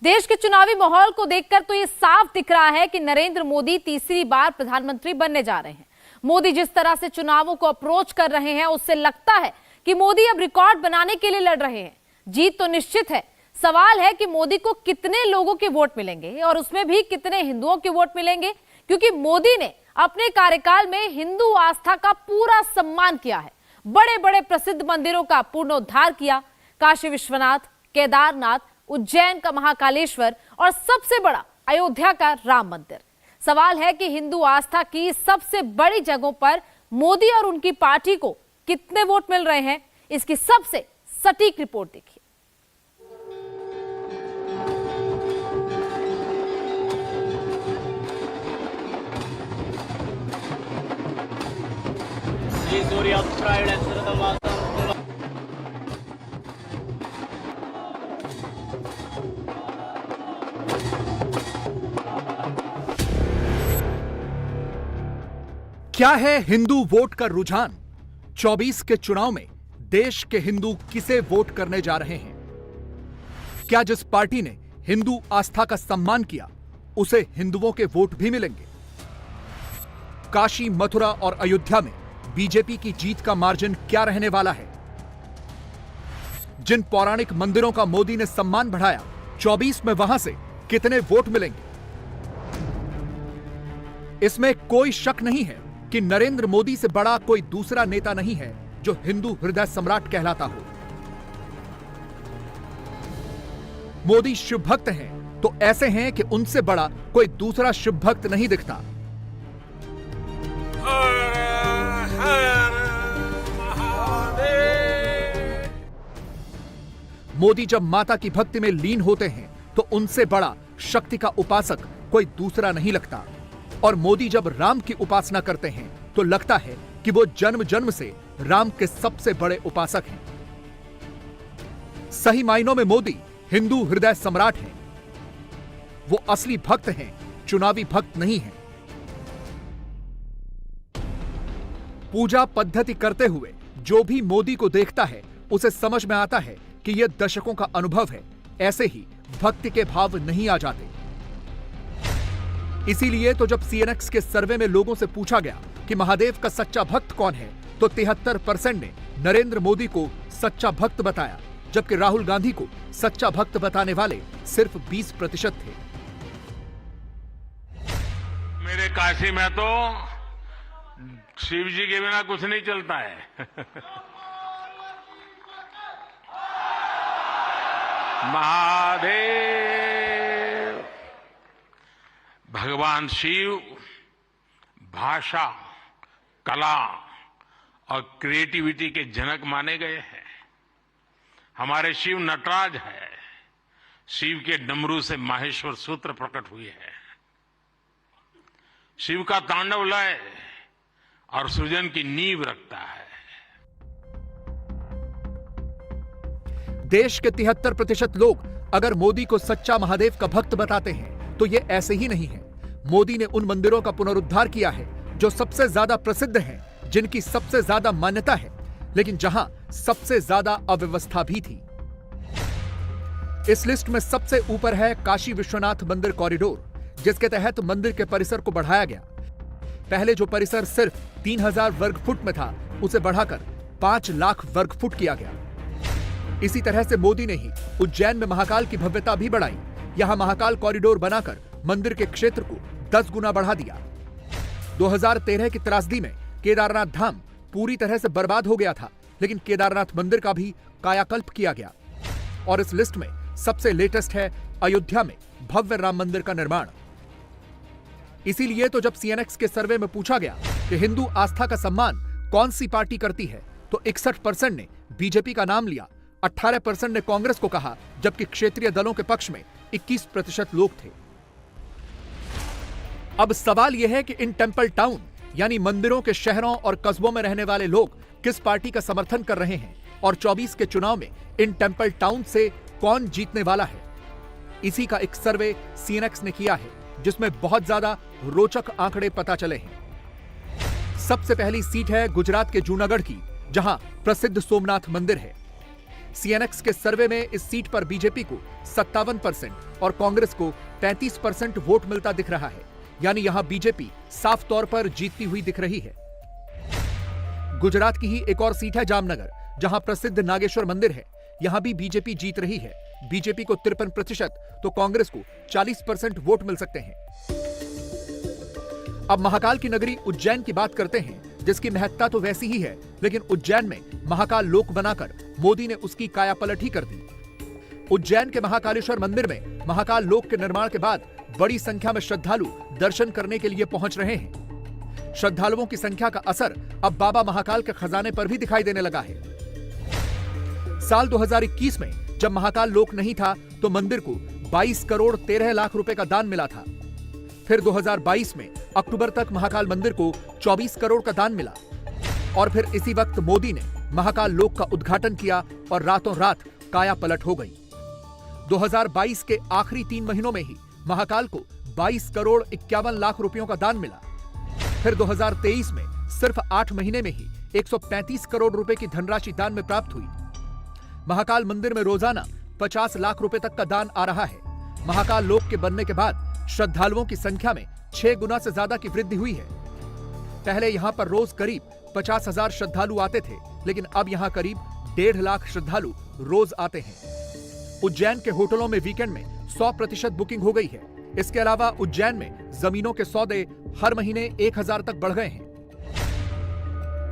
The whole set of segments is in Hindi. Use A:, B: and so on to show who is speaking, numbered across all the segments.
A: देश के चुनावी माहौल को देखकर तो ये साफ दिख रहा है कि नरेंद्र मोदी तीसरी बार प्रधानमंत्री बनने जा रहे हैं। मोदी जिस तरह से चुनावों को अप्रोच कर रहे हैं, उससे लगता है कि मोदी अब रिकॉर्ड बनाने के लिए लड़ रहे हैं। जीत तो निश्चित है, सवाल है कि मोदी को कितने लोगों के वोट मिलेंगे और उसमें भी कितने हिंदुओं के वोट मिलेंगे, क्योंकि मोदी ने अपने कार्यकाल में हिंदू आस्था का पूरा सम्मान किया है। बड़े बड़े प्रसिद्ध मंदिरों का पुनरुद्धार किया, काशी विश्वनाथ, केदारनाथ, उज्जैन का महाकालेश्वर और सबसे बड़ा अयोध्या का राम मंदिर। सवाल है कि हिंदू आस्था की सबसे बड़ी जगहों पर मोदी और उनकी पार्टी को कितने वोट मिल रहे हैं। इसकी सबसे सटीक रिपोर्ट देखिए।
B: क्या है हिंदू वोट का रुझान? 24 के चुनाव में देश के हिंदू किसे वोट करने जा रहे हैं? क्या जिस पार्टी ने हिंदू आस्था का सम्मान किया, उसे हिंदुओं के वोट भी मिलेंगे? काशी, मथुरा और अयोध्या में बीजेपी की जीत का मार्जिन क्या रहने वाला है? जिन पौराणिक मंदिरों का मोदी ने सम्मान बढ़ाया, 24 में वहां से कितने वोट मिलेंगे? इसमें कोई शक नहीं है कि नरेंद्र मोदी से बड़ा कोई दूसरा नेता नहीं है जो हिंदू हृदय सम्राट कहलाता हो। मोदी शिव भक्त हैं, तो ऐसे हैं कि उनसे बड़ा कोई दूसरा शिव भक्त नहीं दिखता। मोदी जब माता की भक्ति में लीन होते हैं तो उनसे बड़ा शक्ति का उपासक कोई दूसरा नहीं लगता। और मोदी जब राम की उपासना करते हैं तो लगता है कि वो जन्म जन्म से राम के सबसे बड़े उपासक हैं। सही मायनों में मोदी हिंदू हृदय सम्राट हैं। वो असली भक्त हैं, चुनावी भक्त नहीं हैं। पूजा पद्धति करते हुए जो भी मोदी को देखता है, उसे समझ में आता है कि यह दशकों का अनुभव है। ऐसे ही भक्ति के भाव नहीं आ जाते। इसीलिए तो जब सीएनएक्स के सर्वे में लोगों से पूछा गया कि महादेव का सच्चा भक्त कौन है, तो 73% ने नरेंद्र मोदी को सच्चा भक्त बताया, जबकि राहुल गांधी को सच्चा भक्त बताने वाले सिर्फ 20% थे।
C: मेरे काशी में तो शिव जी के बिना कुछ नहीं चलता है। महादेव, भगवान शिव भाषा, कला और क्रिएटिविटी के जनक माने गए हैं। हमारे शिव नटराज है। शिव के डमरू से माहेश्वर सूत्र प्रकट हुए हैं। शिव का तांडव लय और सृजन की नींव रखता है।
B: देश के 73% लोग अगर मोदी को सच्चा महादेव का भक्त बताते हैं तो ये ऐसे ही नहीं है। मोदी ने उन मंदिरों का पुनरुद्धार किया है जो सबसे ज्यादा प्रसिद्ध हैं, जिनकी सबसे ज्यादा मान्यता है, लेकिन जहां सबसे ज्यादा अव्यवस्था भी थी। इस लिस्ट में सबसे ऊपर है काशी विश्वनाथ मंदिर कॉरिडोर, जिसके तहत मंदिर के परिसर को बढ़ाया गया। पहले जो परिसर सिर्फ 3000 वर्ग फुट में था, उसे बढ़ाकर 5 लाख वर्ग फुट किया गया। इसी तरह से मोदी ने ही उज्जैन में महाकाल की भव्यता भी बढ़ाई। यहां महाकाल कॉरिडोर बनाकर मंदिर के क्षेत्र को 10 गुना बढ़ा दिया। 2013 की त्रासदी में केदारनाथ धाम पूरी तरह से बर्बाद हो गया था, लेकिन केदारनाथ मंदिर का भी कायाकल्प किया गया। और इस लिस्ट में सबसे लेटेस्ट है अयोध्या में भव्य राम मंदिर का निर्माण। इसीलिए तो जब सीएनएक्स के सर्वे में पूछा गया कि हिंदू आस्था का सम्मान कौन सी पार्टी करती है, तो 61% ने बीजेपी का नाम लिया, 18% ने कांग्रेस को कहा, जबकि क्षेत्रीय दलों के पक्ष में 21% लोग थे। अब सवाल यह है कि इन टेंपल टाउन यानी मंदिरों के शहरों और कस्बों में रहने वाले लोग किस पार्टी का समर्थन कर रहे हैं और 24 के चुनाव में इन टेंपल टाउन से कौन जीतने वाला है। इसी का एक सर्वे सीएनएक्स ने किया है, जिसमें बहुत ज्यादा रोचक आंकड़े पता चले हैं। सबसे पहली सीट है गुजरात के जूनागढ़ की, जहां प्रसिद्ध सोमनाथ मंदिर है। सीएनएक्स के सर्वे में इस सीट पर बीजेपी को 57% और कांग्रेस को 35% वोट मिलता दिख रहा है। यानी यहां बीजेपी साफ तौर पर जीतती हुई दिख रही है। गुजरात की ही एक और सीट है जामनगर, जहां प्रसिद्ध नागेश्वर मंदिर है। यहां भी बीजेपी जीत रही है। बीजेपी को 53% तो कांग्रेस को 40% वोट मिल सकते हैं। अब महाकाल की नगरी उज्जैन की बात करते हैं, जिसकी महत्ता तो वैसी ही है, लेकिन उज्जैन में महाकाल लोक बनाकर मोदी ने उसकी कायापलट ही कर दी। उज्जैन के महाकालेश्वर मंदिर में महाकाल लोक के निर्माण के बाद बड़ी संख्या में श्रद्धालु दर्शन करने के लिए पहुंच रहे हैं। श्रद्धालुओं की संख्या का असर अब बाबा महाकाल के खजाने पर भी दिखाई देने लगा है। साल 2021 में जब महाकाल लोक नहीं था तो मंदिर को 22 करोड़ 13 लाख रुपए का दान मिला था। फिर 2022 में अक्टूबर तक महाकाल मंदिर को 24 करोड़ का दान मिला और फिर इसी वक्त मोदी ने महाकाल लोक का उद्घाटन किया और रातों रात काया पलट हो गई। 2022 के आखिरी 3 महीनों में ही महाकाल को 22 करोड़ 51 लाख रुपयों का दान मिला। फिर 2023 में सिर्फ 8 महीने में ही 135 करोड़ रुपए की धनराशि दान में प्राप्त हुई। महाकाल मंदिर में रोजाना 50 लाख रुपए तक का दान आ रहा है। महाकाल लोक के बनने के बाद श्रद्धालुओं की संख्या में 6 गुना से ज्यादा की वृद्धि हुई है। पहले यहां पर रोज करीब 50,000 श्रद्धालु आते थे, लेकिन अब यहां करीब 1.5 लाख श्रद्धालु रोज आते हैं। उज्जैन के होटलों में वीकेंड में 100% बुकिंग हो गई है। इसके अलावा उज्जैन में जमीनों के सौदे हर महीने 1000 तक बढ़ गए हैं।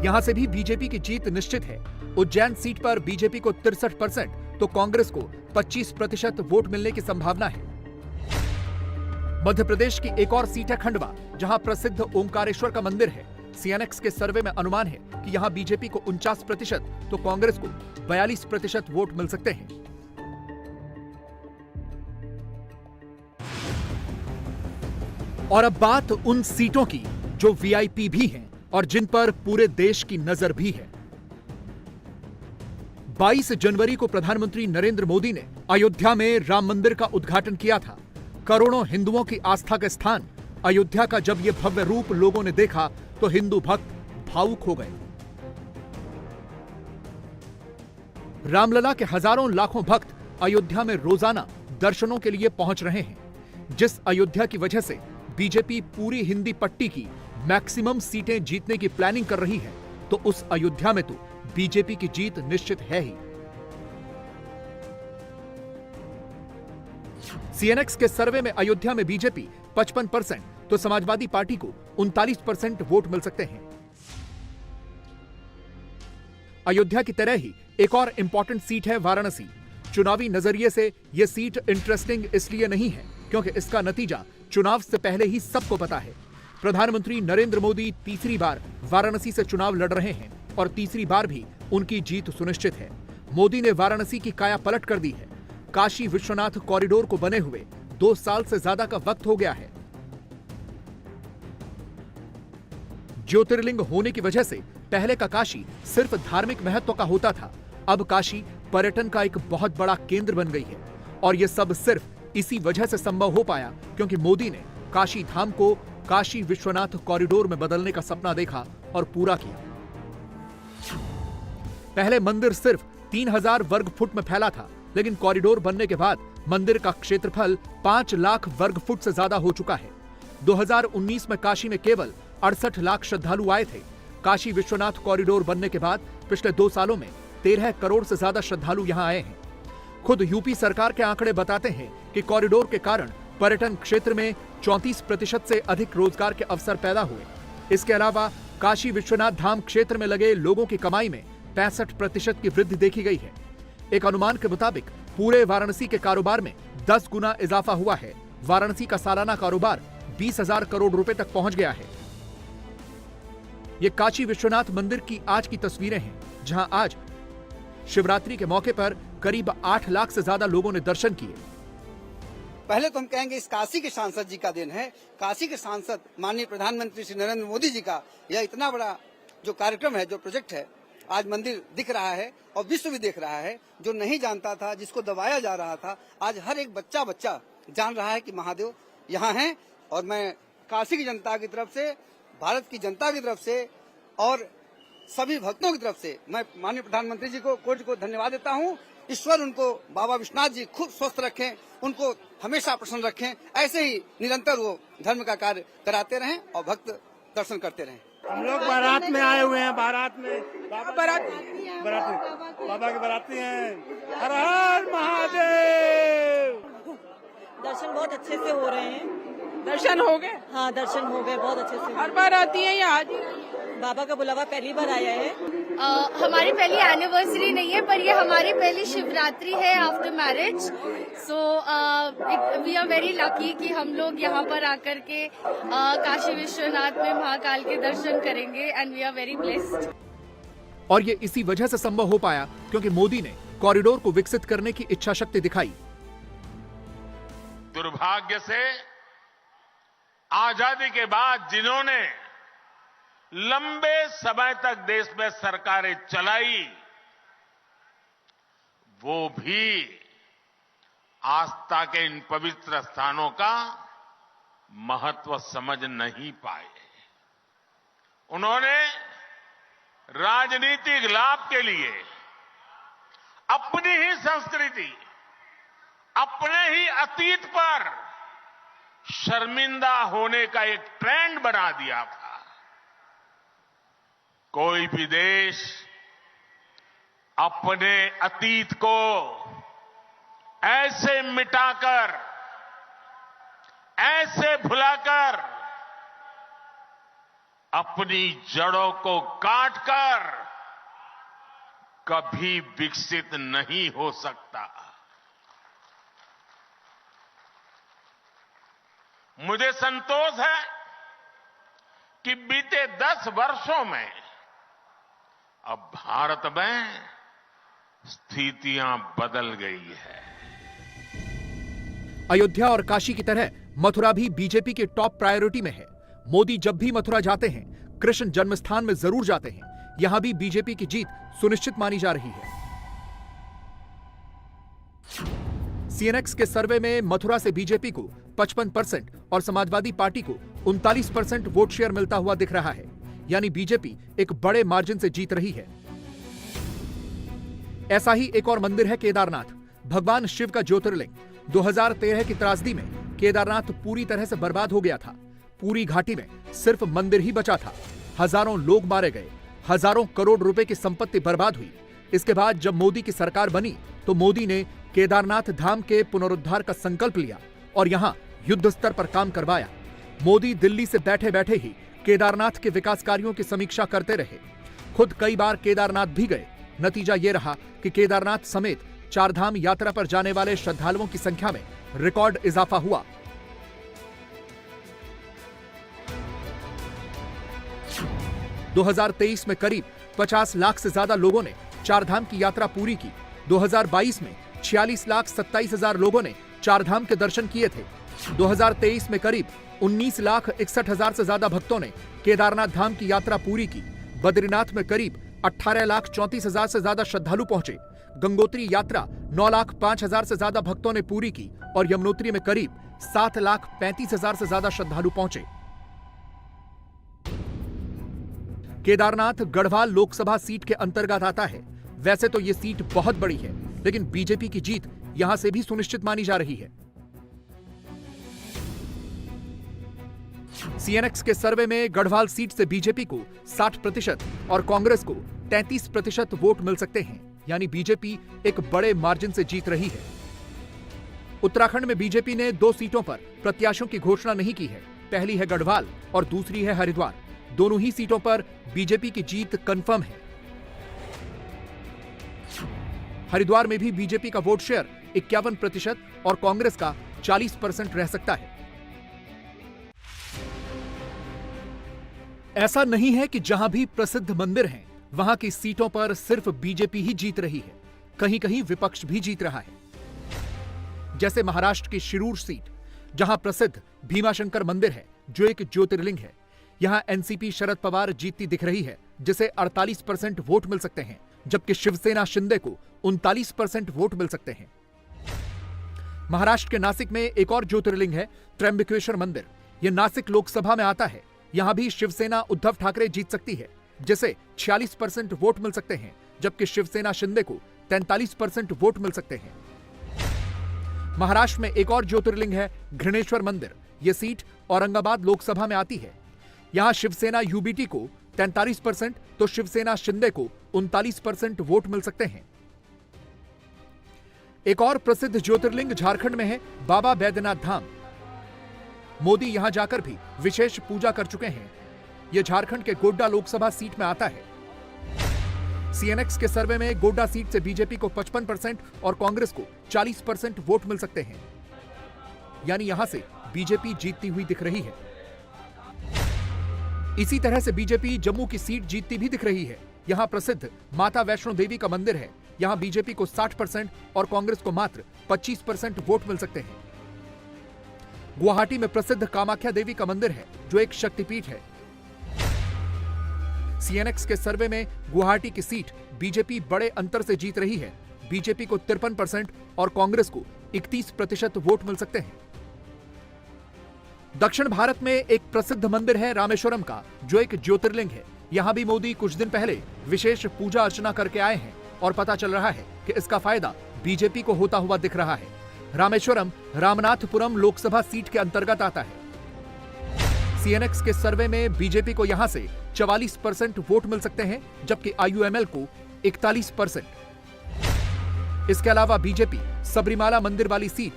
B: यहां से भी बीजेपी की जीत निश्चित है। उज्जैन सीट पर बीजेपी को 63% तो कांग्रेस को 25% वोट मिलने की संभावना है। मध्य प्रदेश की एक और सीट है खंडवा, जहां प्रसिद्ध ओंकारेश्वर का मंदिर है। सीएनएक्स के सर्वे में अनुमान है कि यहां बीजेपी को 49% तो कांग्रेस को 42% वोट मिल सकते हैं। और अब बात उन सीटों की जो वीआईपी भी हैं और जिन पर पूरे देश की नजर भी है। 22 जनवरी को प्रधानमंत्री नरेंद्र मोदी ने अयोध्या में राम मंदिर का उद्घाटन किया था। करोड़ों हिंदुओं की आस्था का स्थान अयोध्या का जब यह भव्य रूप लोगों ने देखा तो हिंदू भक्त भावुक हो गए। रामलला के हजारों लाखों भक्त अयोध्या में रोजाना दर्शनों के लिए पहुंच रहे हैं। जिस अयोध्या की वजह से बीजेपी पूरी हिंदी पट्टी की मैक्सिमम सीटें जीतने की प्लानिंग कर रही है, तो उस अयोध्या में तो बीजेपी की जीत निश्चित है ही। सीएनएक्स के सर्वे में अयोध्या में बीजेपी 55% तो समाजवादी पार्टी को 39% वोट मिल सकते हैं। अयोध्या की तरह ही एक और इंपॉर्टेंट सीट है वाराणसी। चुनावी नजरिए से यह सीट इंटरेस्टिंग इसलिए नहीं है क्योंकि इसका नतीजा चुनाव से पहले ही सबको पता है। प्रधानमंत्री नरेंद्र मोदी तीसरी बार वाराणसी से चुनाव लड़ रहे हैं और तीसरी बार भी उनकी जीत सुनिश्चित है। मोदी ने वाराणसी की काया पलट कर दी है। काशी विश्वनाथ कॉरिडोर को बने हुए 2 साल से ज्यादा का वक्त हो गया है। ज्योतिर्लिंग होने की वजह से पहले का काशी सिर्फ धार्मिक महत्व का होता था, अब काशी पर्यटन का एक बहुत बड़ा केंद्र बन गई है। और यह सब सिर्फ इसी वजह से संभव हो पाया क्योंकि मोदी ने काशी धाम को काशी विश्वनाथ कॉरिडोर में बदलने का सपना देखा और पूरा किया। पहले मंदिर सिर्फ 3000 वर्ग फुट में फैला था, लेकिन कॉरिडोर बनने के बाद मंदिर का क्षेत्रफल 5 लाख वर्ग फुट से ज्यादा हो चुका है। 2019 में काशी में केवल 68 लाख श्रद्धालु आए थे। काशी विश्वनाथ कॉरिडोर बनने के बाद पिछले 2 सालों में 13 करोड़ से ज्यादा श्रद्धालु यहां आए हैं। खुद यूपी सरकार के आंकड़े बताते हैं कि कॉरिडोर के कारण पर्यटन क्षेत्र में 34% से अधिक रोजगार के अवसर पैदा हुए। इसके अलावा काशी विश्वनाथ धाम क्षेत्र में लगे लोगों की कमाई में 65% की वृद्धि देखी गई है। एक अनुमान के मुताबिक पूरे वाराणसी के कारोबार में 10 गुना इजाफा हुआ है। वाराणसी का सालाना कारोबार 20,000 करोड़ रुपए तक पहुंच गया है। ये काशी विश्वनाथ मंदिर की आज की तस्वीरें हैं, जहां आज शिवरात्रि के मौके पर करीब 8 लाख से ज्यादा लोगों ने दर्शन किए।
D: पहले तो हम कहेंगे इस काशी के सांसद जी का दिन है। काशी के सांसद माननीय प्रधानमंत्री श्री नरेंद्र मोदी जी का यह इतना बड़ा जो कार्यक्रम है, जो प्रोजेक्ट है, आज मंदिर दिख रहा है और विश्व भी देख रहा है। जो नहीं जानता था, जिसको दबाया जा रहा था, आज हर एक बच्चा जान रहा है कि महादेव यहाँ हैं। और मैं काशी की जनता की तरफ से, भारत की जनता की तरफ से और सभी भक्तों की तरफ से मैं माननीय प्रधानमंत्री जी को कोटि को धन्यवाद देता हूँ। ईश्वर उनको, बाबा विश्वनाथ जी खूब स्वस्थ रखें, उनको हमेशा प्रसन्न रखें। ऐसे ही निरंतर वो धर्म का कार्य कराते रहें और भक्त दर्शन करते रहें।
E: हम लोग बारात में आए हुए हैं, बारात में बाराती बाबा के बाराती हैं। हर हर महादेव।
F: दर्शन बहुत अच्छे से हो रहे हैं।
G: दर्शन हो गए?
F: हाँ, दर्शन हो गए, बहुत अच्छे से।
G: हर बार आती है या आज?
F: बाबा का बुलावा पहली बार आया है।
H: हमारी पहली एनिवर्सरी नहीं है, पर ये हमारी पहली शिवरात्रि है after marriage. So we are very lucky कि हम लोग यहाँ पर आकर के काशी विश्वनाथ में महाकाल के दर्शन करेंगे and we are very blessed.
B: और ये इसी वजह से संभव हो पाया क्योंकि मोदी ने कॉरिडोर को विकसित करने की इच्छा शक्ति दिखाई।
C: दुर्भाग्य से आजादी के बाद जिन्होंने लंबे समय तक देश में सरकारें चलाई, वो भी आस्था के इन पवित्र स्थानों का महत्व समझ नहीं पाए। उन्होंने राजनीतिक लाभ के लिए अपनी ही संस्कृति, अपने ही अतीत पर शर्मिंदा होने का एक ट्रेंड बना दिया था। कोई भी देश अपने अतीत को ऐसे मिटाकर, ऐसे भुलाकर, अपनी जड़ों को काटकर कभी विकसित नहीं हो सकता। मुझे संतोष है कि बीते 10 वर्षों में अब भारत में स्थितियां बदल गई है।
B: अयोध्या और काशी की तरह मथुरा भी बीजेपी के टॉप प्रायोरिटी में है। मोदी जब भी मथुरा जाते हैं, कृष्ण जन्मस्थान में जरूर जाते हैं। यहां भी बीजेपी की जीत सुनिश्चित मानी जा रही है। सीएनएक्स के सर्वे में मथुरा से बीजेपी को 55% और समाजवादी पार्टी को 39% वोट शेयर मिलता हुआ दिख रहा है, यानी बीजेपी एक बड़े मार्जिन से जीत रही है। ऐसा ही एक और मंदिर है केदारनाथ, भगवान शिव का ज्योतिर्लिंग। 2013 की त्रासदी में केदारनाथ पूरी तरह से बर्बाद हो गया था। पूरी घाटी में सिर्फ मंदिर ही बचा था। हजारों लोग मारे गए, हजारों करोड़ रुपए की संपत्ति बर्बाद हुई। इसके बाद जब मोदी की सरकार बनी तो मोदी ने केदारनाथ धाम के पुनरुद्धार का संकल्प लिया और यहां युद्ध स्तर पर काम करवाया। मोदी दिल्ली से बैठे बैठे ही केदारनाथ के विकास कार्यों की समीक्षा करते रहे। खुद कई बार केदारनाथ भी गए। नतीजा ये रहा कि केदारनाथ समेत 4 धाम यात्रा पर जाने वाले श्रद्धालुओं की संख्या में रिकॉर्ड इजाफा हुआ। – 2023 में करीब 50 लाख से ज्यादा लोगों ने 4 धाम की यात्रा पूरी की। 2022 में 46,27,000 लोगों ने 4 धाम के दर्शन किए थे। 2023 में करीब 19,61,000 से ज्यादा भक्तों ने केदारनाथ धाम की यात्रा पूरी की। बद्रीनाथ में करीब 18,34,000 से ज्यादा श्रद्धालु पहुंचे। गंगोत्री यात्रा 9,05,000 से ज्यादा भक्तों ने पूरी की और यमुनोत्री में करीब 7,35,000 से ज्यादा श्रद्धालु पहुंचे। केदारनाथ गढ़वाल लोकसभा सीट के अंतर्गत आता है। वैसे तो ये सीट बहुत बड़ी है, लेकिन बीजेपी की जीत यहां से भी सुनिश्चित मानी जा रही है। सीएनएक्स के सर्वे में गढ़वाल सीट से बीजेपी को 60% और कांग्रेस को 33% वोट मिल सकते हैं, यानी बीजेपी एक बड़े मार्जिन से जीत रही है। उत्तराखंड में बीजेपी ने 2 सीटों पर प्रत्याशियों की घोषणा नहीं की है। पहली है गढ़वाल और दूसरी है हरिद्वार। दोनों ही सीटों पर बीजेपी की जीत कंफर्म है। हरिद्वार में भी बीजेपी का वोट शेयर 51% और कांग्रेस का 40% रह सकता है। ऐसा नहीं है कि जहां भी प्रसिद्ध मंदिर हैं, वहां की सीटों पर सिर्फ बीजेपी ही जीत रही है। कहीं कहीं विपक्ष भी जीत रहा है। जैसे महाराष्ट्र की शिरूर सीट, जहां प्रसिद्ध भीमाशंकर मंदिर है, जो एक ज्योतिर्लिंग है। यहां एनसीपी शरद पवार जीतती दिख रही है, जिसे 48% वोट मिल सकते हैं, जबकि शिवसेना शिंदे को 39% वोट मिल सकते हैं। महाराष्ट्र के नासिक में एक और ज्योतिर्लिंग है, त्र्यंबकेश्वर मंदिर। यह नासिक लोकसभा में आता है। यहां भी शिवसेना उद्धव ठाकरे जीत सकती है, जिसे 46% वोट मिल सकते हैं, जबकि शिवसेना शिंदे को 43% वोट मिल सकते हैं। महाराष्ट्र में एक और ज्योतिर्लिंग है घृणेश्वर मंदिर। यह सीट औरंगाबाद लोकसभा में आती है। यहां शिवसेना यूबीटी को 43% तो शिवसेना शिंदे को 39% वोट मिल सकते हैं। एक और प्रसिद्ध ज्योतिर्लिंग झारखंड में है बाबा बैद्यनाथ धाम। मोदी यहां जाकर भी विशेष पूजा कर चुके हैं। यह झारखंड के गोड्डा लोकसभा सीट में आता है। सीएनएक्स के सर्वे में गोड्डा सीट से बीजेपी को 55% और कांग्रेस को 40% वोट मिल सकते हैं, यानी यहां से बीजेपी जीतती हुई दिख रही है। इसी तरह से बीजेपी जम्मू की सीट जीतती भी दिख रही है। यहां प्रसिद्ध माता वैष्णो देवी का मंदिर है। यहां बीजेपी को 60% और कांग्रेस को मात्र 25% वोट मिल सकते हैं। गुवाहाटी में प्रसिद्ध कामाख्या देवी का मंदिर है, जो एक शक्तिपीठ है। सीएनएक्स के सर्वे में गुवाहाटी की सीट बीजेपी बड़े अंतर से जीत रही है। बीजेपी को 53% और कांग्रेस को 31% वोट मिल सकते हैं। दक्षिण भारत में एक प्रसिद्ध मंदिर है रामेश्वरम का, जो एक ज्योतिर्लिंग है। यहां भी मोदी कुछ दिन पहले विशेष पूजा अर्चना करके आए हैं और पता चल रहा है कि इसका फायदा बीजेपी को होता हुआ दिख रहा है। रामेश्वरम रामनाथपुरम लोकसभा सीट के अंतर्गत आता है। सीएनएक्स के सर्वे में बीजेपी को यहां से 44% वोट मिल सकते हैं, जबकि आईयूएमएल को 41%। इसके अलावा बीजेपी सबरीमाला मंदिर वाली सीट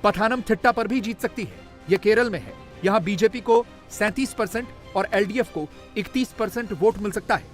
B: पथानमथिट्टा पर भी जीत सकती है। यह केरल में है। यहां बीजेपी को 37% और एलडीएफ को 31% वोट मिल सकता है।